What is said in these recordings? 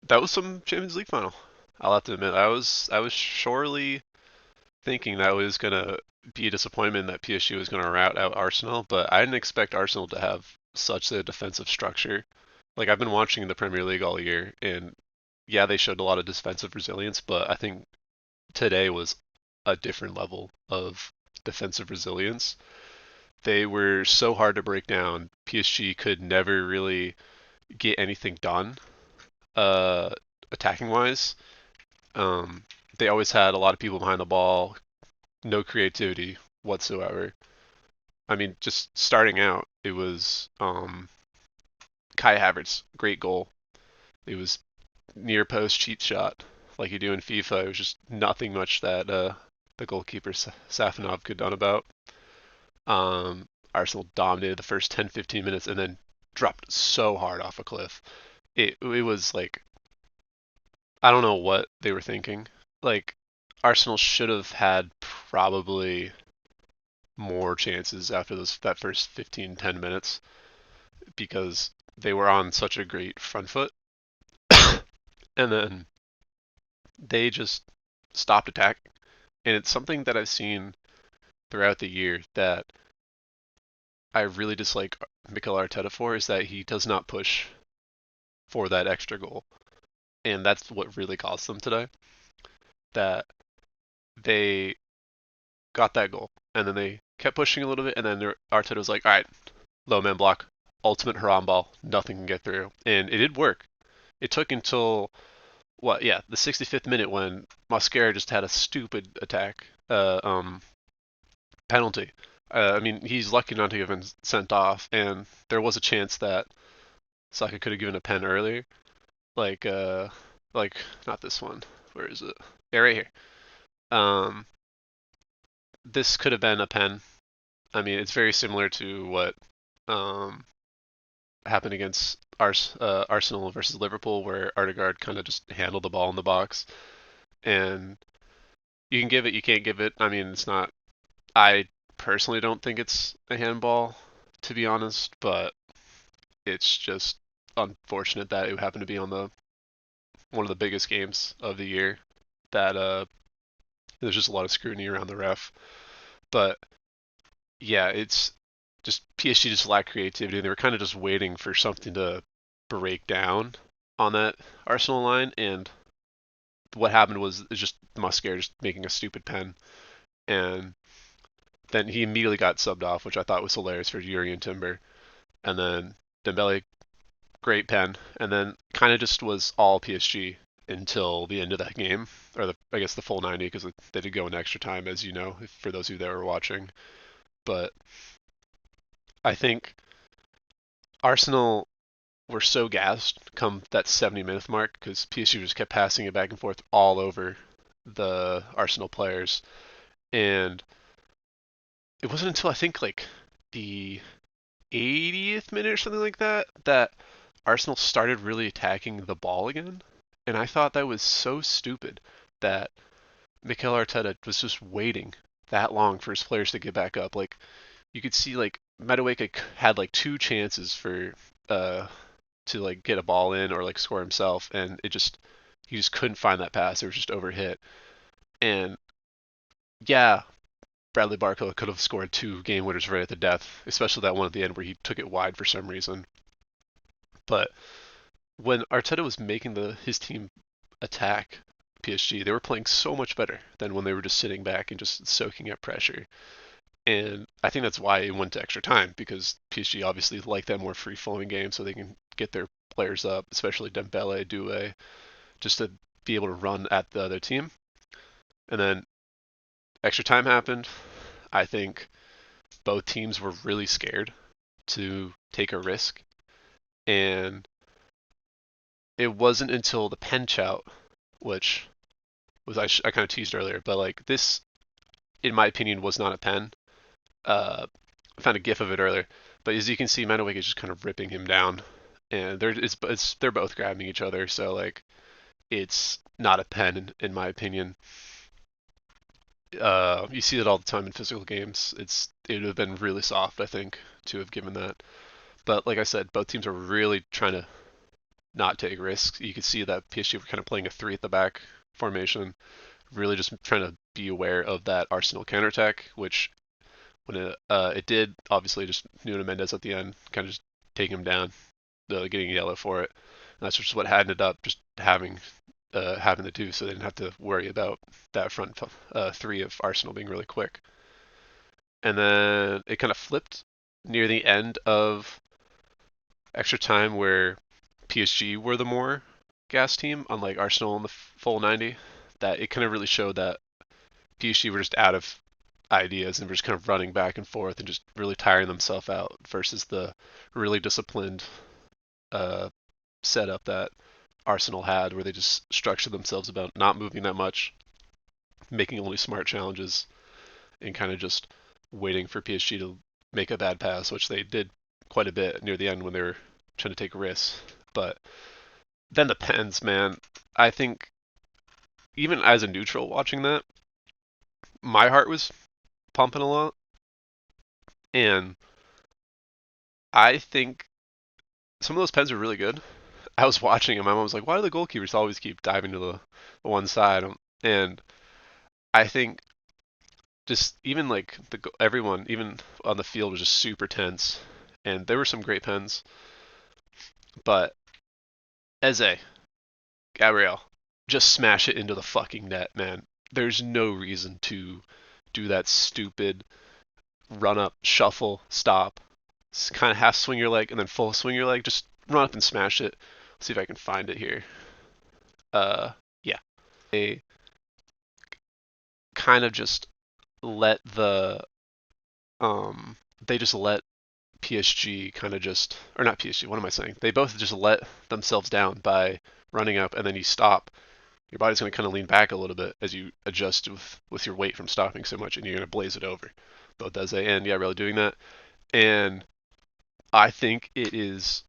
That was some Champions League final. I'll have to admit, I was surely thinking that was gonna be a disappointment that PSG was gonna rout out Arsenal, but I didn't expect Arsenal to have such a defensive structure. Like I've been watching the Premier League all year, and yeah, they showed a lot of defensive resilience, but I think today was a different level of defensive resilience. They were so hard to break down. PSG could never really get anything done, uh, attacking wise. Um, they always had a lot of people behind the ball, no creativity whatsoever. I mean, just starting out, it was Kai Havertz, great goal. It was near post cheat shot, like you do in FIFA. It was just nothing much that the goalkeeper Safanov could have done about. Arsenal dominated the first 10, 15 minutes and then dropped so hard off a cliff. It was like I don't know what they were thinking. Like Arsenal should have had probably more chances after that first 15, 10 minutes because they were on such a great front foot. And then they just stopped attacking. And it's something that I've seen throughout the year that I really dislike Mikel Arteta for is that he does not push for that extra goal. And that's what really cost them today. That they got that goal and then they kept pushing a little bit and then Arteta was like, all right, low man block, ultimate haram ball, nothing can get through. And it did work. It took until what? Yeah, the 65th minute when Mascara just had a stupid attack, penalty. I mean, he's lucky not to have been sent off, and there was a chance that Saka could have given a pen earlier, like like not this one. Where is it? Yeah, right here. Um, this could have been a pen. I mean, it's very similar to what um happened against Arsenal versus Liverpool, where Ardegaard kind of just handled the ball in the box, and you can give it, you can't give it. I mean, it's not. I personally don't think it's a handball, to be honest, but it's just unfortunate that it happened to be on the one of the biggest games of the year. That there's just a lot of scrutiny around the ref. But yeah, it's just PSG just lacked creativity. They were kind of just waiting for something to break down on that Arsenal line, and what happened was just Musquera just making a stupid pen, and then he immediately got subbed off, which I thought was hilarious for Jurriën Timber. And then Dembele, great pen, and then kind of just was all PSG until the end of that game, or I guess the full 90 because they did go in extra time, as you know, for those of you that were watching. But I think Arsenal were so gassed come that 70-minute mark because PSG just kept passing it back and forth all over the Arsenal players, and it wasn't until I think like the 80th minute or something like that that Arsenal started really attacking the ball again. And I thought that was so stupid that Mikel Arteta was just waiting that long for his players to get back up. Like you could see like Madueke had like two chances for to like get a ball in or like score himself and it just he just couldn't find that pass. It was just overhit. And yeah, Bradley Barcola could have scored two game winners right at the death, especially that one at the end where he took it wide for some reason. But when Arteta was making his team attack PSG, they were playing so much better than when they were just sitting back and just soaking up pressure. And I think that's why it went to extra time because PSG obviously like that more free flowing game so they can get their players up, especially Dembele, Doué, just to be able to run at the other team. And then extra time happened. I think both teams were really scared to take a risk. And it wasn't until the pen chout, which was I kind of teased earlier, but like this, in my opinion, was not a pen. I found a GIF of it earlier, but as you can see, Madueke is just kind of ripping him down, and they're both grabbing each other, so like it's not a pen in my opinion. You see it all the time in physical games. It would have been really soft, I think, to have given that. But like I said, both teams are really trying to not take risks. You could see that PSG were kind of playing a three at the back formation, really just trying to be aware of that Arsenal counterattack, which when it did, obviously just Nuno Mendes at the end kind of just taking him down, getting yellow for it. And that's just what ended up just having to do, so they didn't have to worry about that front three of Arsenal being really quick. And then it kind of flipped near the end of extra time where PSG were the more gas team, unlike Arsenal in the full 90. That it kind of really showed that PSG were just out of ideas and were just kind of running back and forth and just really tiring themselves out versus the really disciplined uh, setup that Arsenal had, where they just structured themselves about not moving that much, making only smart challenges, and kind of just waiting for PSG to make a bad pass, which they did quite a bit near the end when they were trying to take risks. But then the pens, man, I think even as a neutral watching that, my heart was pumping a lot, and I think some of those pens are really good. I was watching them. My mom was like, "Why do the goalkeepers always keep diving to the one side?" And I think just even like everyone, even on the field, was just super tense. And there were some great pens, but Eze, Gabriel, just smash it into the fucking net, man. There's no reason to do that stupid run up, shuffle, stop, kind of half swing your leg and then full swing your leg. Just run up and smash it. Let's see if I can find it here. Yeah. They kind of just let the um they just let PSG kind of just or not PSG, what am I saying? They both just let themselves down by running up and then you stop. Your body's going to kind of lean back a little bit as you adjust with your weight from stopping so much and you're going to blaze it over. Both Eze and yeah, really doing that. And I think it is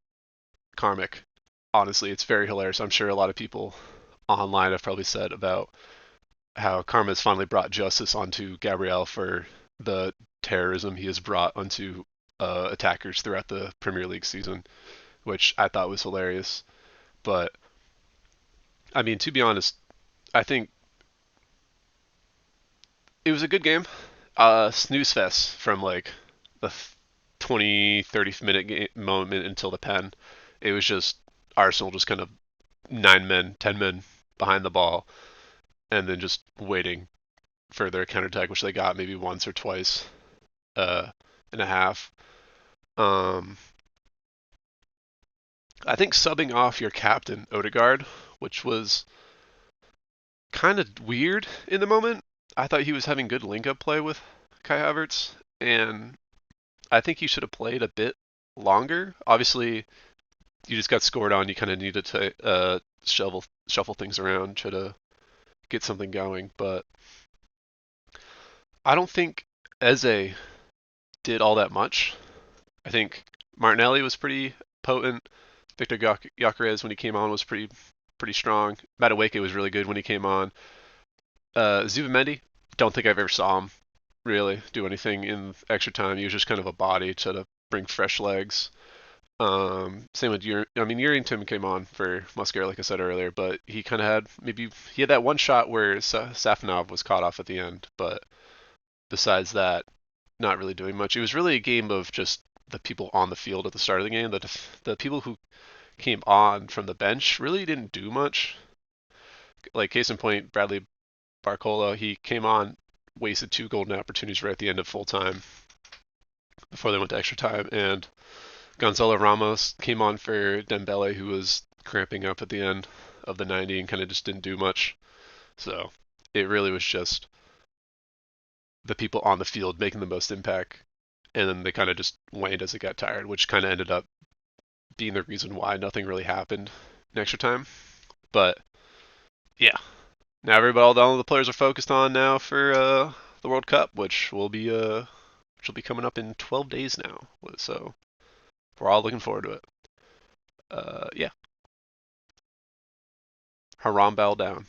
karmic. Honestly, it's very hilarious. I'm sure a lot of people online have probably said about how karma has finally brought justice onto Gabriel for the terrorism he has brought onto attackers throughout the Premier League season, which I thought was hilarious. But I mean, to be honest, I think it was a good game. Snooze fest from like the 20, 30-minute moment until the pen. It was just Arsenal just kind of 9 men, 10 men behind the ball, and then just waiting for their counterattack, which they got maybe once or twice uh, and a half. Um, I think subbing off your captain Odegaard, which was kind of weird in the moment. I thought he was having good link-up play with Kai Havertz, and I think he should have played a bit longer. Obviously, you just got scored on. You kind of needed to shuffle things around, try to get something going. But I don't think Eze did all that much. I think Martinelli was pretty potent. Victor Gyökeres when he came on was pretty strong. Madueke was really good when he came on. Zubimendi, don't think I've ever saw him really do anything in extra time. He was just kind of a body to bring fresh legs. Same with I mean, Urington came on for Muscara, like I said earlier, but he kind of he had that one shot where Safanov was caught off at the end, but besides that, not really doing much. It was really a game of just the people on the field at the start of the game. The people who came on from the bench really didn't do much. Like case in point, Bradley Barcola, he came on, wasted two golden opportunities right at the end of full time before they went to extra time, and Gonzalo Ramos came on for Dembele, who was cramping up at the end of the 90 and kind of just didn't do much. So it really was just the people on the field making the most impact, and then they kind of just waned as it got tired, which kind of ended up being the reason why nothing really happened in extra time. But yeah, now all the players are focused on now for the World Cup, which will be coming up in 12 days now. So we're all looking forward to it. Yeah, haram bow down.